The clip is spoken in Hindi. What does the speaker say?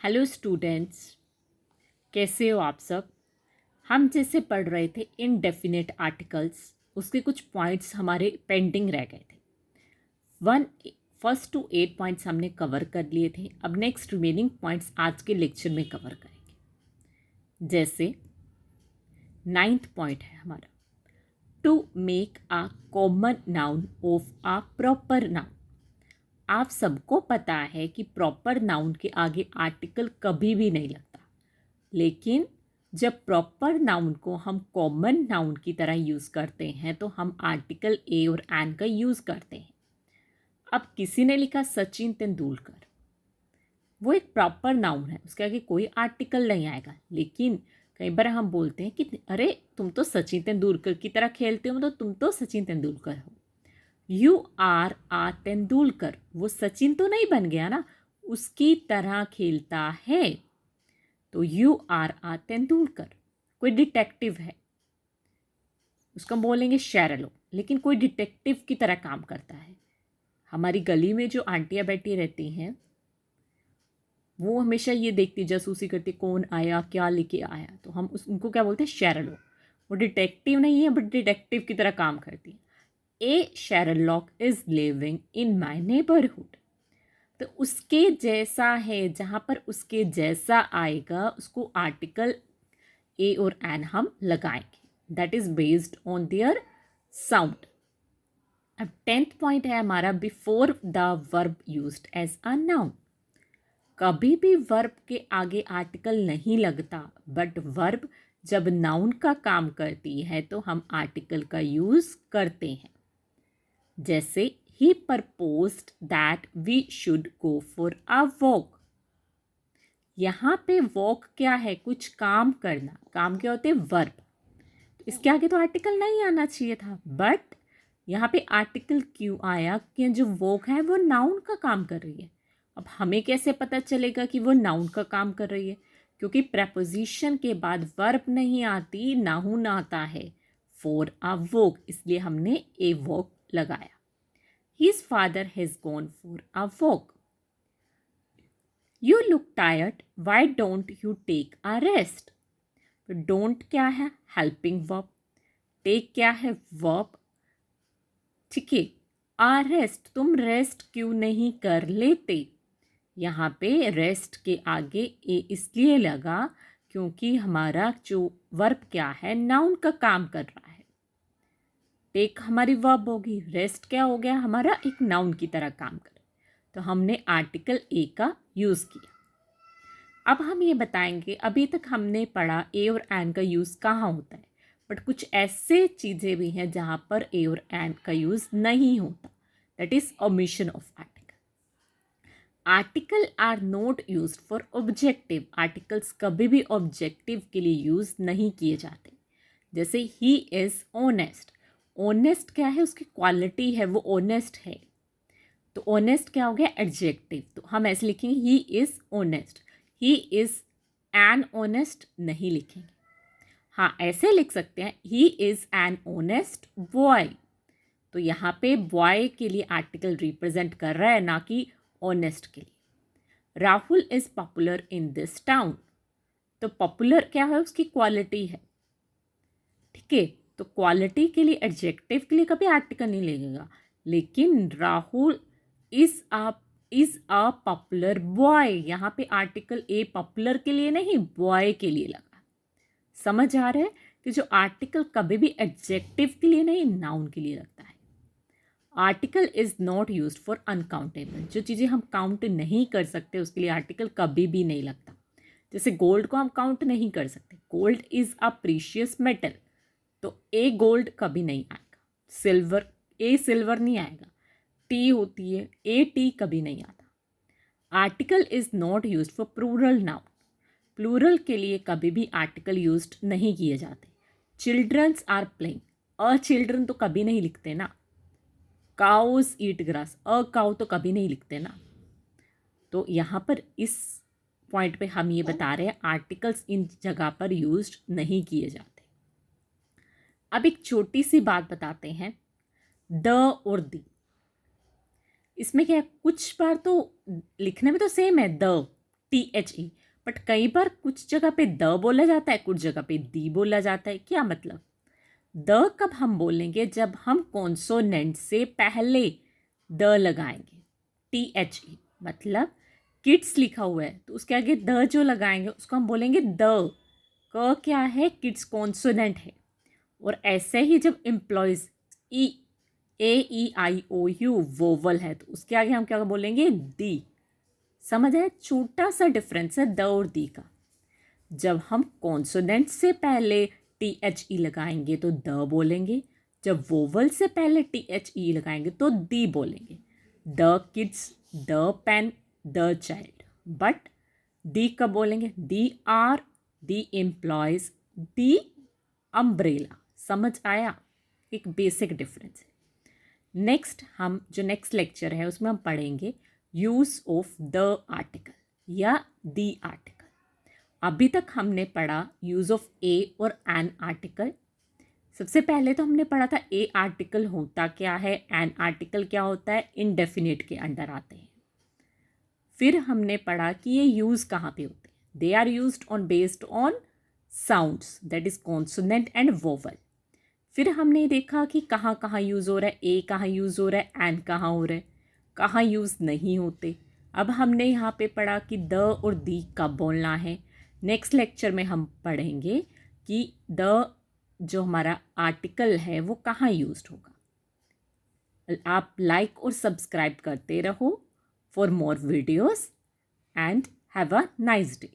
हेलो स्टूडेंट्स, कैसे हो आप सब। हम जैसे पढ़ रहे थे इनडेफिनेट आर्टिकल्स, उसके कुछ पॉइंट्स हमारे पेंडिंग रह गए थे। वन फर्स्ट टू 8 पॉइंट्स हमने कवर कर लिए थे। अब नेक्स्ट रिमेनिंग पॉइंट्स आज के लेक्चर में कवर करेंगे। जैसे 9th पॉइंट है हमारा, to make a common noun of a proper noun. आप सबको पता है कि प्रॉपर नाउन के आगे आर्टिकल कभी भी नहीं लगता, लेकिन जब प्रॉपर नाउन को हम कॉमन नाउन की तरह यूज़ करते हैं तो हम आर्टिकल ए और एन का यूज़ करते हैं। अब किसी ने लिखा सचिन तेंदुलकर, वो एक प्रॉपर नाउन है, उसके आगे कोई आर्टिकल नहीं आएगा। लेकिन कई बार हम बोलते हैं कि अरे तुम तो सचिन तेंदुलकर की तरह खेलते हो, मतलब तुम तो सचिन तेंदुलकर हो। यू आर आ तेंदुलकर, वो सचिन तो नहीं बन गया ना, उसकी तरह खेलता है। तो यू आर आ तेंदुलकर। कोई डिटेक्टिव है, उसको हम बोलेंगे शेरलो, लेकिन कोई डिटेक्टिव की तरह काम करता है। हमारी गली में जो आंटियाँ बैठी रहती हैं वो हमेशा ये देखती, जासूसी करती, कौन आया क्या लेके आया। तो हम उनको क्या बोलते हैं, शेरलो। वो डिटेक्टिव नहीं है बट डिटेक्टिव की तरह काम करती है। A Sherlock is living in my neighbourhood. तो उसके जैसा है, जहाँ पर उसके जैसा आएगा उसको आर्टिकल ए और एन हम लगाएंगे। That is based on their sound. अब 10th पॉइंट है हमारा, before the verb used as a noun. कभी भी वर्ब के आगे आर्टिकल नहीं लगता, बट वर्ब जब नाउन का काम करती है तो हम आर्टिकल का यूज करते हैं। जैसे ही proposed that we should go for a walk. यहाँ पे वॉक क्या है, कुछ काम करना। काम क्या होते हैं, वर्ब। इसके आगे तो आर्टिकल नहीं आना चाहिए था, बट यहाँ पे आर्टिकल क्यों आया कि जो वॉक है वो नाउन का काम कर रही है। अब हमें कैसे पता चलेगा कि वो नाउन का काम कर रही है, क्योंकि प्रपोजिशन के बाद वर्ब नहीं आती, नाउन आता है फॉर अ वॉक, इसलिए हमने ए वॉक लगाया। His father has gone for a walk. You look tired, why don't you take a rest. तो डोंट क्या है, हेल्पिंग वर्ब। टेक क्या है, वर्ब। ठीक है, आ रेस्ट, तुम रेस्ट क्यों नहीं कर लेते। यहाँ पे रेस्ट के आगे ए इसलिए लगा क्योंकि हमारा जो वर्ब क्या है, नाउन का काम कर रहा है। टेक हमारी वर्ब होगी, रेस्ट क्या हो गया, हमारा एक नाउन की तरह काम कर। तो हमने आर्टिकल ए का यूज़ किया। अब हम ये बताएंगे, अभी तक हमने पढ़ा ए और एन का यूज़ कहाँ होता है, बट कुछ ऐसे चीज़ें भी हैं जहाँ पर ए और एन का यूज़ नहीं होता। That is omission of article. Article are not use for objective. Articles कभी भी ऑब्जेक्टिव के लिए यूज़ नहीं किए जाते। जैसे ही इज़ ऑनेस्ट। ऑनेस्ट क्या है, उसकी क्वालिटी है, वो ऑनेस्ट है। तो ऑनेस्ट क्या हो गया, एडजेक्टिव। तो हम ऐसे लिखेंगे he is honest. He is an honest नहीं लिखेंगे। हाँ, ऐसे लिख सकते हैं, he is an honest boy. तो यहाँ पे बॉय के लिए आर्टिकल रिप्रेजेंट कर रहा है, ना कि ऑनेस्ट के लिए। Rahul is popular in this town. तो पॉपुलर क्या है, उसकी क्वालिटी है। ठीक है, तो क्वालिटी के लिए, एडजेक्टिव के लिए कभी आर्टिकल नहीं लगेगा। लेकिन Rahul is a popular boy, यहाँ पे आर्टिकल ए पॉपुलर के लिए नहीं, बॉय के लिए लगा। समझ आ रहा है कि जो आर्टिकल कभी भी एडजेक्टिव के लिए नहीं, नाउन के लिए लगता है। Article is not use for uncountable. जो चीज़ें हम काउंट नहीं कर सकते उसके लिए आर्टिकल कभी भी नहीं लगता। जैसे गोल्ड को हम काउंट नहीं कर सकते, gold is a precious metal, तो ए गोल्ड कभी नहीं आएगा। सिल्वर, ए सिल्वर नहीं आएगा। टी होती है, ए टी कभी नहीं आता। Article is not use for plural noun. Plural के लिए कभी भी आर्टिकल यूज नहीं किए जाते। Childrens are playing, a children तो कभी नहीं लिखते ना। Cows eat grass, a cow तो कभी नहीं लिखते ना। तो यहाँ पर इस पॉइंट पे हम ये बता रहे हैं, आर्टिकल्स इन जगह पर यूज नहीं किए जाते। अब एक छोटी सी बात बताते हैं, द और दी। इसमें क्या है, कुछ बार तो लिखने में तो सेम है द, THE। बट कई बार कुछ जगह पे द बोला जाता है, कुछ जगह पे दी बोला जाता है। क्या मतलब? द कब हम बोलेंगे? जब हम कॉन्सोनेंट से पहले द लगाएंगे। THE मतलब किड्स लिखा हुआ है तो उसके आगे द जो लगाएंगे उसको हम बोलेंगे द। क क्या है? किड्स कॉन्सोनेंट है। और ऐसे ही जब एम्प्लॉयज AEIOU वोवल है तो उसके आगे हम क्या बोलेंगे? दी। समझ आया? छोटा सा डिफरेंस है द और दी का। जब हम कॉन्सोनेंट से पहले THE लगाएंगे तो द बोलेंगे, जब वोवल से पहले THE लगाएंगे तो दी बोलेंगे। The kids, the pen, the child. But the कब बोलेंगे? The hour, the employees, the umbrella. समझ आया? एक बेसिक डिफरेंस है। नेक्स्ट हम जो नेक्स्ट लेक्चर है उसमें हम पढ़ेंगे यूज ऑफ द आर्टिकल या दी आर्टिकल। अभी तक हमने पढ़ा यूज ऑफ ए और एन आर्टिकल। सबसे पहले तो हमने पढ़ा था ए आर्टिकल होता क्या है, एन आर्टिकल क्या होता है, इनडेफिनिट के अंडर आते हैं। फिर हमने पढ़ा कि ये यूज कहाँ पे होते हैं। They are used on based on sounds, that is consonant and vowel. फिर हमने देखा कि कहाँ कहाँ यूज़ हो रहा है, ए कहाँ यूज़ हो रहा है, एन कहाँ हो रहा है, कहाँ यूज़ नहीं होते। अब हमने यहाँ पे पढ़ा कि द और दी कब बोलना है। नेक्स्ट लेक्चर में हम पढ़ेंगे कि द जो हमारा आर्टिकल है वो कहाँ यूज्ड होगा। आप लाइक और सब्सक्राइब करते रहो for more videos and have a nice day.